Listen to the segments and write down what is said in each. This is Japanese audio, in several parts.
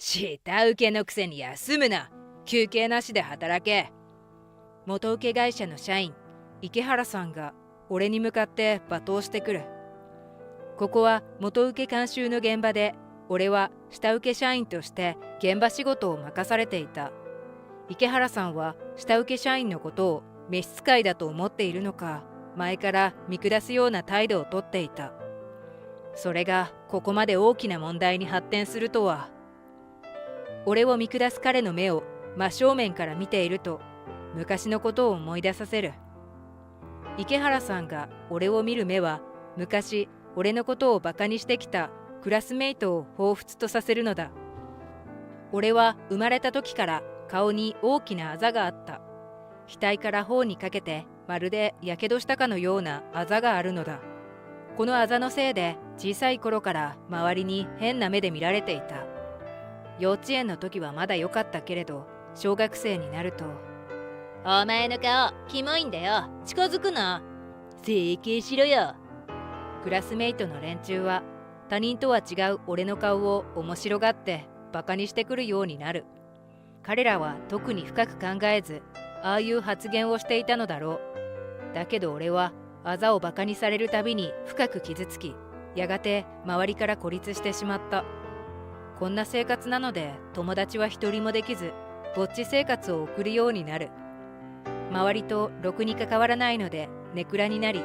下請けのくせに休むな。休憩なしで働け。元請け会社の社員、池原さんが俺に向かって罵倒してくる。ここは元請け監修の現場で、俺は下請け社員として現場仕事を任されていた。池原さんは下請け社員のことを召使いだと思っているのか、前から見下すような態度をとっていた。それがここまで大きな問題に発展するとは。俺を見下す彼の目を真正面から見ていると、昔のことを思い出させる。池原さんが俺を見る目は、昔俺のことをバカにしてきたクラスメイトを彷彿とさせるのだ。俺は生まれた時から顔に大きなあざがあった。額から頬にかけてまるでやけどしたかのようなあざがあるのだ。このあざのせいで小さい頃から周りに変な目で見られていた。幼稚園の時はまだ良かったけれど、小学生になると、お前の顔キモいんだよ、近づくな、整形しろよ。クラスメイトの連中は他人とは違う俺の顔を面白がってバカにしてくるようになる。彼らは特に深く考えず、ああいう発言をしていたのだろう。だけど俺はあざをバカにされるたびに深く傷つき、やがて周りから孤立してしまった。こんな生活なので友達は一人もできず、ぼっち生活を送るようになる。周りとろくに関わらないのでネクラになり、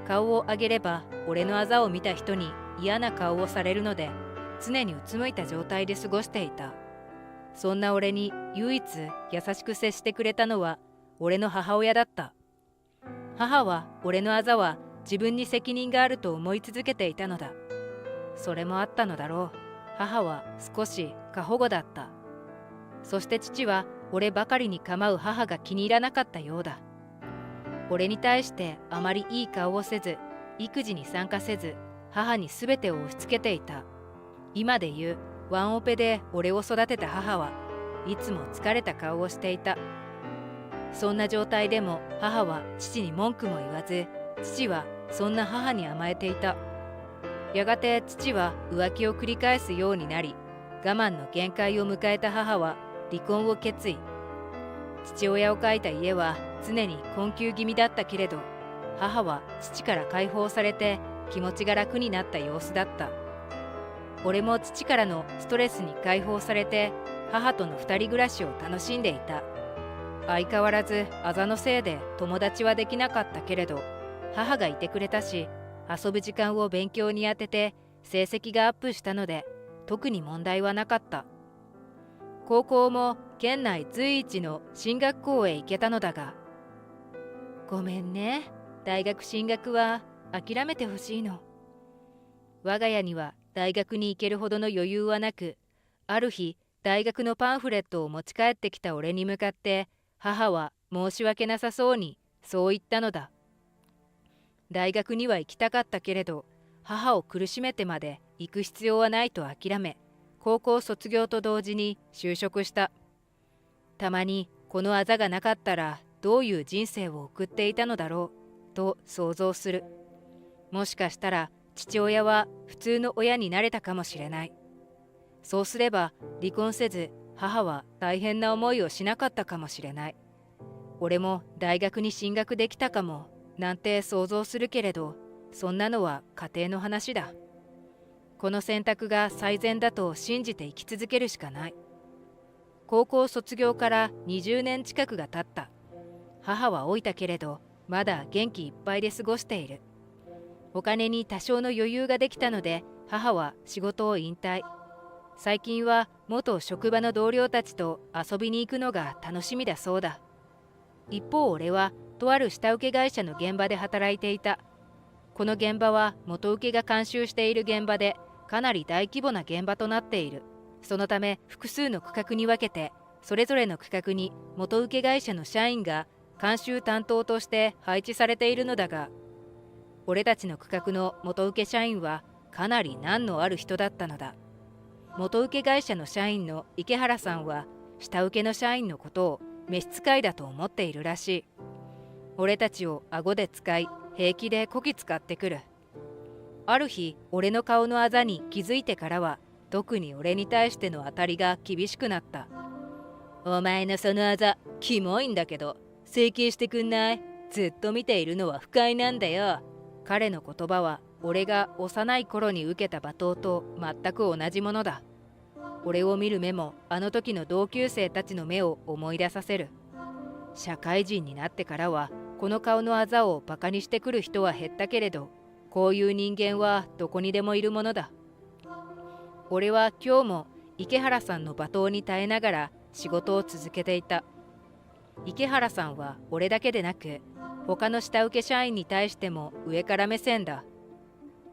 顔を上げれば俺のあざを見た人に嫌な顔をされるので、常にうつむいた状態で過ごしていた。そんな俺に唯一優しく接してくれたのは俺の母親だった。母は俺のあざは自分に責任があると思い続けていたのだ。それもあったのだろう。母は少し過保護だった。そして父は俺ばかりに構う母が気に入らなかったようだ。俺に対してあまりいい顔をせず、育児に参加せず、母に全てを押し付けていた。今で言うワンオペで俺を育てた母はいつも疲れた顔をしていた。そんな状態でも母は父に文句も言わず、父はそんな母に甘えていた。やがて父は浮気を繰り返すようになり、我慢の限界を迎えた母は離婚を決意。父親を描いた家は常に困窮気味だったけれど、母は父から解放されて気持ちが楽になった様子だった。俺も父からのストレスに解放されて、母との二人暮らしを楽しんでいた。相変わらずあざのせいで友達はできなかったけれど、母がいてくれたし、遊ぶ時間を勉強に充てて成績がアップしたので、特に問題はなかった。高校も県内随一の進学校へ行けたのだが、ごめんね、大学進学は諦めてほしいの。我が家には大学に行けるほどの余裕はなく、ある日大学のパンフレットを持ち帰ってきた俺に向かって、母は申し訳なさそうにそう言ったのだ。大学には行きたかったけれど、母を苦しめてまで行く必要はないと諦め、高校卒業と同時に就職した。たまにこのあざがなかったらどういう人生を送っていたのだろうと想像する。もしかしたら父親は普通の親になれたかもしれない。そうすれば離婚せず、母は大変な思いをしなかったかもしれない。俺も大学に進学できたかもなんて想像するけれど、そんなのは家庭の話だ。この選択が最善だと信じて生き続けるしかない。高校卒業から20年近くが経った。母は老いたけれど、まだ元気いっぱいで過ごしている。お金に多少の余裕ができたので、母は仕事を引退。最近は元職場の同僚たちと遊びに行くのが楽しみだそうだ。一方俺はとある下請け会社の現場で働いていた。この現場は元請けが監修している現場で、かなり大規模な現場となっている。そのため複数の区画に分けて、それぞれの区画に元請け会社の社員が監修担当として配置されているのだが、俺たちの区画の元請け社員はかなり難のある人だったのだ。元請け会社の社員の池原さんは下請けの社員のことを召使いだと思っているらしい。俺たちを顎で使い、平気でこき使ってくる。ある日俺の顔のあざに気づいてからは、特に俺に対しての当たりが厳しくなった。お前のそのあざ、キモいんだけど、整形してくんない？ずっと見ているのは不快なんだよ。彼の言葉は俺が幼い頃に受けた罵倒と全く同じものだ。俺を見る目もあの時の同級生たちの目を思い出させる。社会人になってからはこの顔のあざをバカにしてくる人は減ったけれど、こういう人間はどこにでもいるものだ。俺は今日も池原さんの罵倒に耐えながら仕事を続けていた。池原さんは俺だけでなく他の下請け社員に対しても上から目線だ。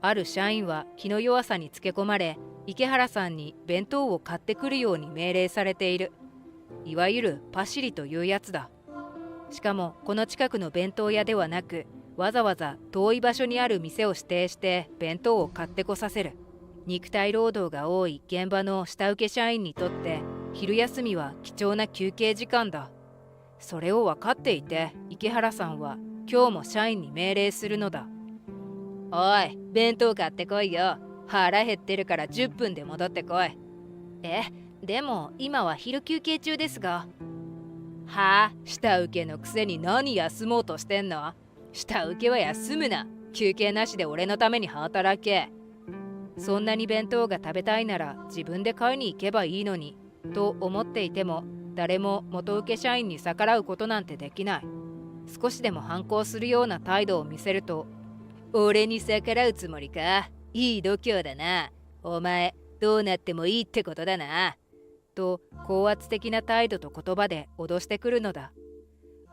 ある社員は気の弱さにつけ込まれ、池原さんに弁当を買ってくるように命令されている。いわゆるパシリというやつだ。しかもこの近くの弁当屋ではなく、わざわざ遠い場所にある店を指定して弁当を買ってこさせる。肉体労働が多い現場の下請け社員にとって昼休みは貴重な休憩時間だ。それを分かっていて池原さんは今日も社員に命令するのだ。おい、弁当買ってこいよ。腹減ってるから10分で戻ってこい。でも今は昼休憩中ですが。はあ、下請けのくせに何休もうとしてんの？下請けは休むな。休憩なしで俺のために働け。そんなに弁当が食べたいなら自分で買いに行けばいいのにと思っていても、誰も元請け社員に逆らうことなんてできない。少しでも反抗するような態度を見せると、俺に逆らうつもりか？いい度胸だな。お前どうなってもいいってことだな。と高圧的な態度と言葉で脅してくるのだ。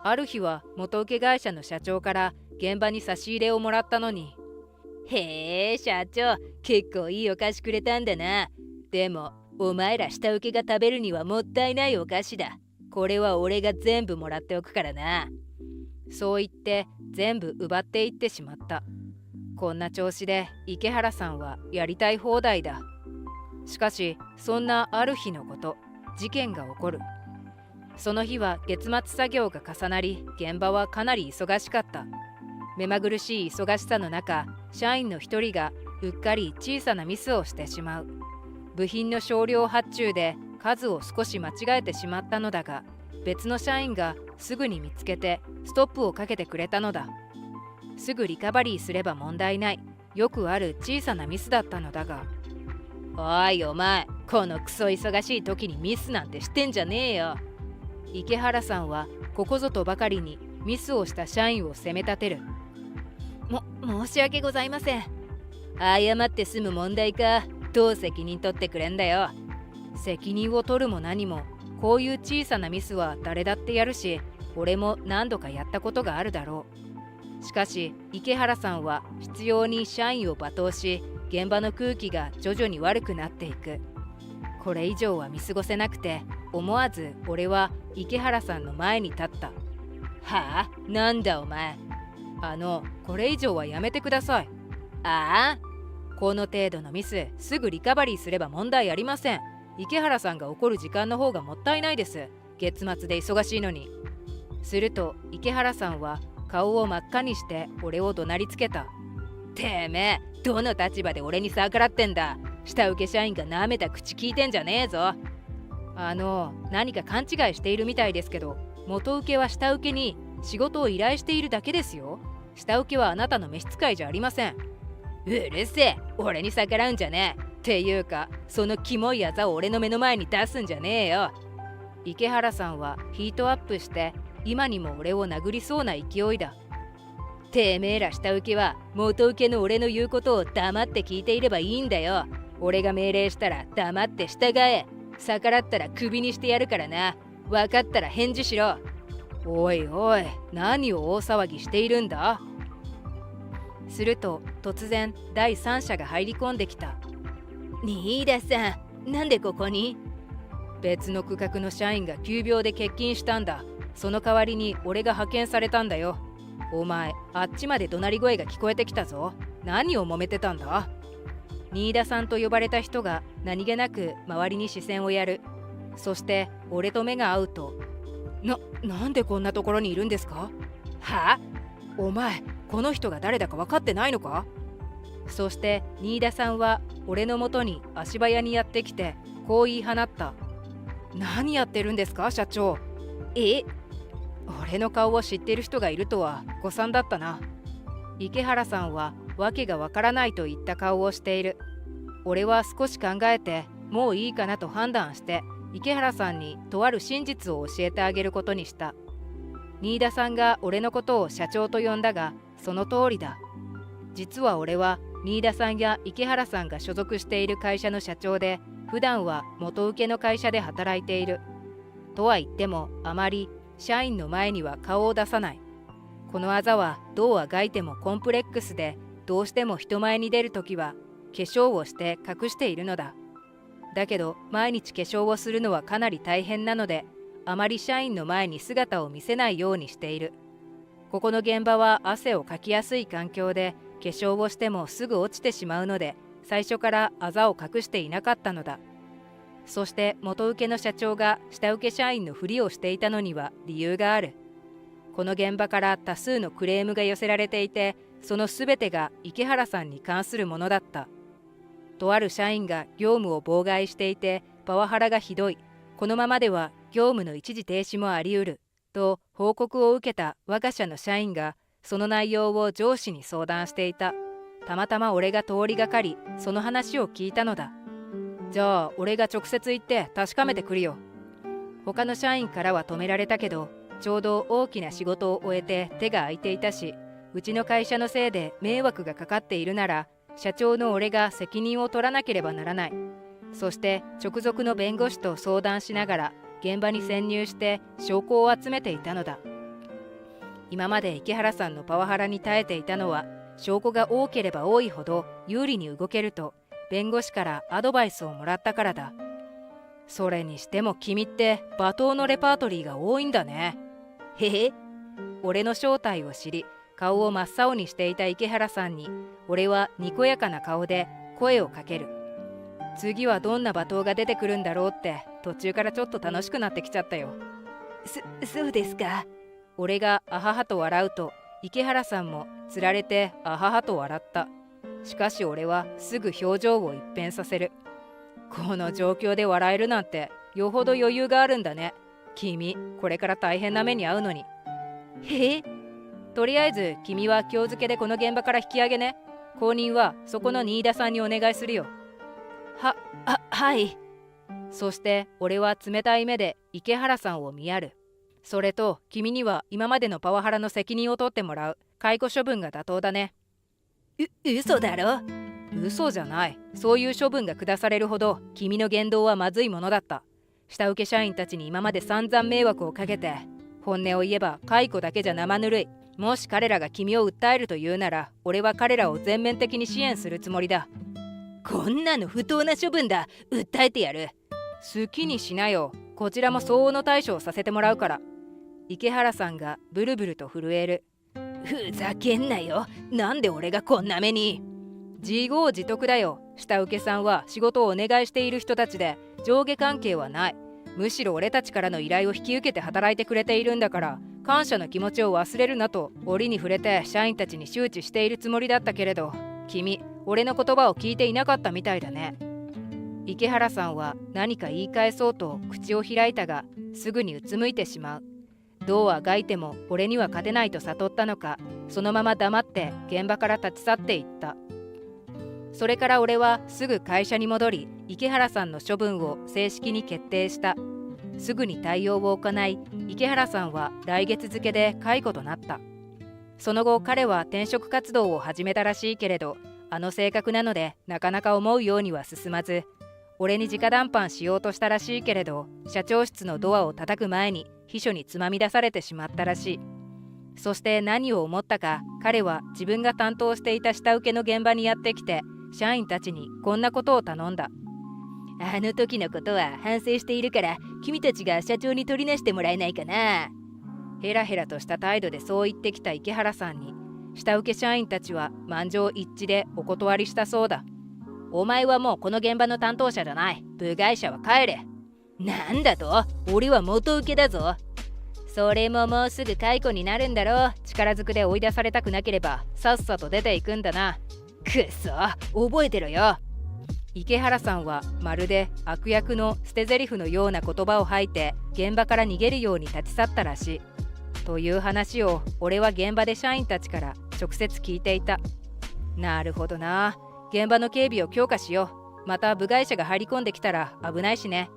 ある日は元請け会社の社長から現場に差し入れをもらったのに、へえ社長、結構いいお菓子くれたんだな。でもお前ら下請けが食べるにはもったいないお菓子だ。これは俺が全部もらっておくからな。そう言って全部奪っていってしまった。こんな調子で池原さんはやりたい放題だ。しかしそんなある日のこと、事件が起こる。その日は月末作業が重なり、現場はかなり忙しかった。目まぐるしい忙しさの中、社員の一人がうっかり小さなミスをしてしまう。部品の少量発注で数を少し間違えてしまったのだが、別の社員がすぐに見つけてストップをかけてくれたのだ。すぐリカバリーすれば問題ない、よくある小さなミスだったのだが、おいお前、このクソ忙しい時にミスなんてしてんじゃねえよ。池原さんはここぞとばかりにミスをした社員を責め立てる。申し訳ございません。謝って済む問題か。どう責任取ってくれんだよ。責任を取るも何も、こういう小さなミスは誰だってやるし、俺も何度かやったことがあるだろう。しかし池原さんは執拗に社員を罵倒し、現場の空気が徐々に悪くなっていく。これ以上は見過ごせなくて、思わず俺は池原さんの前に立った。はあ、なんだお前。これ以上はやめてください。ああ、この程度のミス、すぐリカバリーすれば問題ありません。池原さんが怒る時間の方がもったいないです。月末で忙しいのに。すると池原さんは顔を真っ赤にして俺を怒鳴りつけた。てめえ、どの立場で俺に逆らってんだ。下請け社員がなめた口聞いてんじゃねえぞ。何か勘違いしているみたいですけど、元請けは下請けに仕事を依頼しているだけですよ。下請けはあなたの召使いじゃありません。うるせえ、俺に逆らうんじゃねえ。っていうか、そのキモいあざを俺の目の前に出すんじゃねえよ。池原さんはヒートアップして今にも俺を殴りそうな勢いだ。てめえら下請けは元請けの俺の言うことを黙って聞いていればいいんだよ。俺が命令したら黙って従え。逆らったらクビにしてやるからな。分かったら返事しろ。おいおい、何を大騒ぎしているんだ。すると突然第三者が入り込んできた。新田さん、なんでここに？別の区画の社員が急病で欠勤したんだ。その代わりに俺が派遣されたんだよ。お前、あっちまで怒鳴り声が聞こえてきたぞ。何を揉めてたんだ？新田さんと呼ばれた人が何気なく周りに視線をやる。そして俺と目が合うと、なんでこんなところにいるんですか？はあ？お前、この人が誰だか分かってないのか？そして新田さんは俺のもとに足早にやってきてこう言い放った。何やってるんですか社長。俺の顔を知ってる人がいるとは誤算だったな。池原さんはわけがわからないといった顔をしている。俺は少し考えてもういいかなと判断して池原さんにとある真実を教えてあげることにした。新田さんが俺のことを社長と呼んだが、その通りだ。実は俺は新田さんや池原さんが所属している会社の社長で、普段は元請けの会社で働いている。とは言ってもあまり社員の前には顔を出さない。このあざはどうあがいてもコンプレックスで、どうしても人前に出るときは化粧をして隠しているのだ。だけど毎日化粧をするのはかなり大変なので、あまり社員の前に姿を見せないようにしている。ここの現場は汗をかきやすい環境で、化粧をしてもすぐ落ちてしまうので、最初からあざを隠していなかったのだ。そして元請けの社長が下請け社員のふりをしていたのには理由がある。この現場から多数のクレームが寄せられていて、そのすべてが池原さんに関するものだった。とある社員が業務を妨害していて、パワハラがひどい。このままでは業務の一時停止もあり得る。と報告を受けた我が社の社員が、その内容を上司に相談していた。たまたま俺が通りがかり、その話を聞いたのだ。じゃあ俺が直接行って確かめてくるよ。他の社員からは止められたけど、ちょうど大きな仕事を終えて手が空いていたし、うちの会社のせいで迷惑がかかっているなら、社長の俺が責任を取らなければならない。そして直属の弁護士と相談しながら現場に潜入して証拠を集めていたのだ。今まで池原さんのパワハラに耐えていたのは、証拠が多ければ多いほど有利に動けると弁護士からアドバイスをもらったからだ。それにしても君って罵倒のレパートリーが多いんだね。へへ。俺の正体を知り、顔を真っ青にしていた池原さんに、俺はにこやかな顔で声をかける。次はどんな罵倒が出てくるんだろうって、途中からちょっと楽しくなってきちゃったよ。そうですか。俺があははと笑うと、池原さんもつられてあははと笑った。しかし俺はすぐ表情を一変させる。この状況で笑えるなんてよほど余裕があるんだね。君、これから大変な目に遭うのに。へえ。とりあえず君は今日付でこの現場から引き上げね。後任はそこの新田さんにお願いするよ。はい。そして俺は冷たい目で池原さんを見やる。それと君には今までのパワハラの責任を取ってもらう。解雇処分が妥当だね。嘘だろ。嘘じゃない。そういう処分が下されるほど君の言動はまずいものだった。下請け社員たちに今まで散々迷惑をかけて、本音を言えば解雇だけじゃ生ぬるい。もし彼らが君を訴えるというなら、俺は彼らを全面的に支援するつもりだ。こんなの不当な処分だ。訴えてやる。好きにしなよ。こちらも相応の対処をさせてもらうから。池原さんがブルブルと震える。ふざけんなよ。なんで俺がこんな目に。自業自得だよ。下請けさんは仕事をお願いしている人たちで、上下関係はない。むしろ俺たちからの依頼を引き受けて働いてくれているんだから、感謝の気持ちを忘れるなと折に触れて社員たちに周知しているつもりだったけれど、君、俺の言葉を聞いていなかったみたいだね。池原さんは何か言い返そうと口を開いたが、すぐにうつむいてしまう。どうあがいても俺には勝てないと悟ったのか、そのまま黙って現場から立ち去っていった。それから俺はすぐ会社に戻り、池原さんの処分を正式に決定した。すぐに対応を行い、池原さんは来月付で解雇となった。その後彼は転職活動を始めたらしいけれど、あの性格なのでなかなか思うようには進まず、俺に直談判しようとしたらしいけれど、社長室のドアを叩く前に秘書につまみ出されてしまったらしい。そして何を思ったか、彼は自分が担当していた下請けの現場にやってきて、社員たちにこんなことを頼んだ。あの時のことは反省しているから、君たちが社長に取りなしてもらえないかな。ヘラヘラとした態度でそう言ってきた池原さんに、下請け社員たちは満場一致でお断りしたそうだ。お前はもうこの現場の担当者じゃない。部外者は帰れ。なんだと？俺は元請けだぞ。それももうすぐ解雇になるんだろう。力ずくで追い出されたくなければさっさと出ていくんだな。くそ、覚えてろよ。池原さんはまるで悪役の捨て台詞のような言葉を吐いて現場から逃げるように立ち去ったらしい。という話を俺は現場で社員たちから直接聞いていた。なるほどな。現場の警備を強化しよう。また部外者が入り込んできたら危ないしね。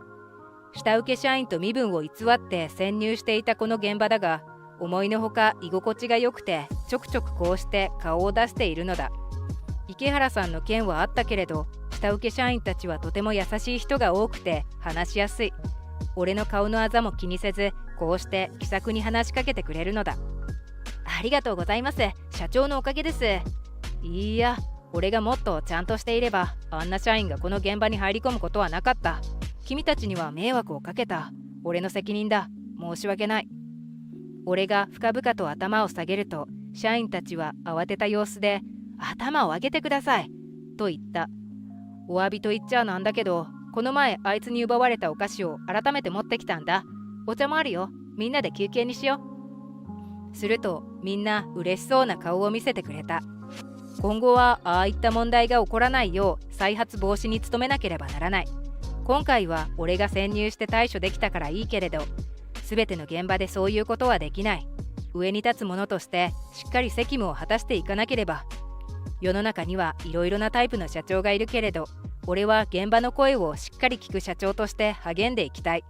下請け社員と身分を偽って潜入していたこの現場だが、思いのほか居心地が良くてちょくちょくこうして顔を出しているのだ。池原さんの件はあったけれど、下請け社員たちはとても優しい人が多くて話しやすい。俺の顔のあざも気にせず、こうして気さくに話しかけてくれるのだ。ありがとうございます。社長のおかげです。いや、俺がもっとちゃんとしていれば、あんな社員がこの現場に入り込むことはなかった。君たちには迷惑をかけた。俺の責任だ。申し訳ない。俺が深々と頭を下げると、社員たちは慌てた様子で、頭を上げてくださいと言った。お詫びと言っちゃなんだけど、この前あいつに奪われたお菓子を改めて持ってきたんだ。お茶もあるよ。みんなで休憩にしよう。するとみんな嬉しそうな顔を見せてくれた。今後はああいった問題が起こらないよう再発防止に努めなければならない。今回は俺が潜入して対処できたからいいけれど、全ての現場でそういうことはできない。上に立つ者としてしっかり責務を果たしていかなければ。世の中にはいろいろなタイプの社長がいるけれど、俺は現場の声をしっかり聞く社長として励んでいきたい。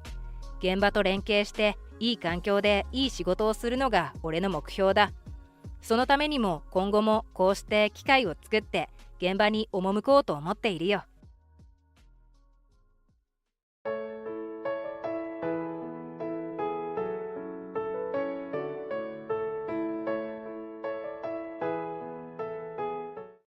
現場と連携していい環境でいい仕事をするのが俺の目標だ。そのためにも今後もこうして機会を作って現場に赴こうと思っているよ。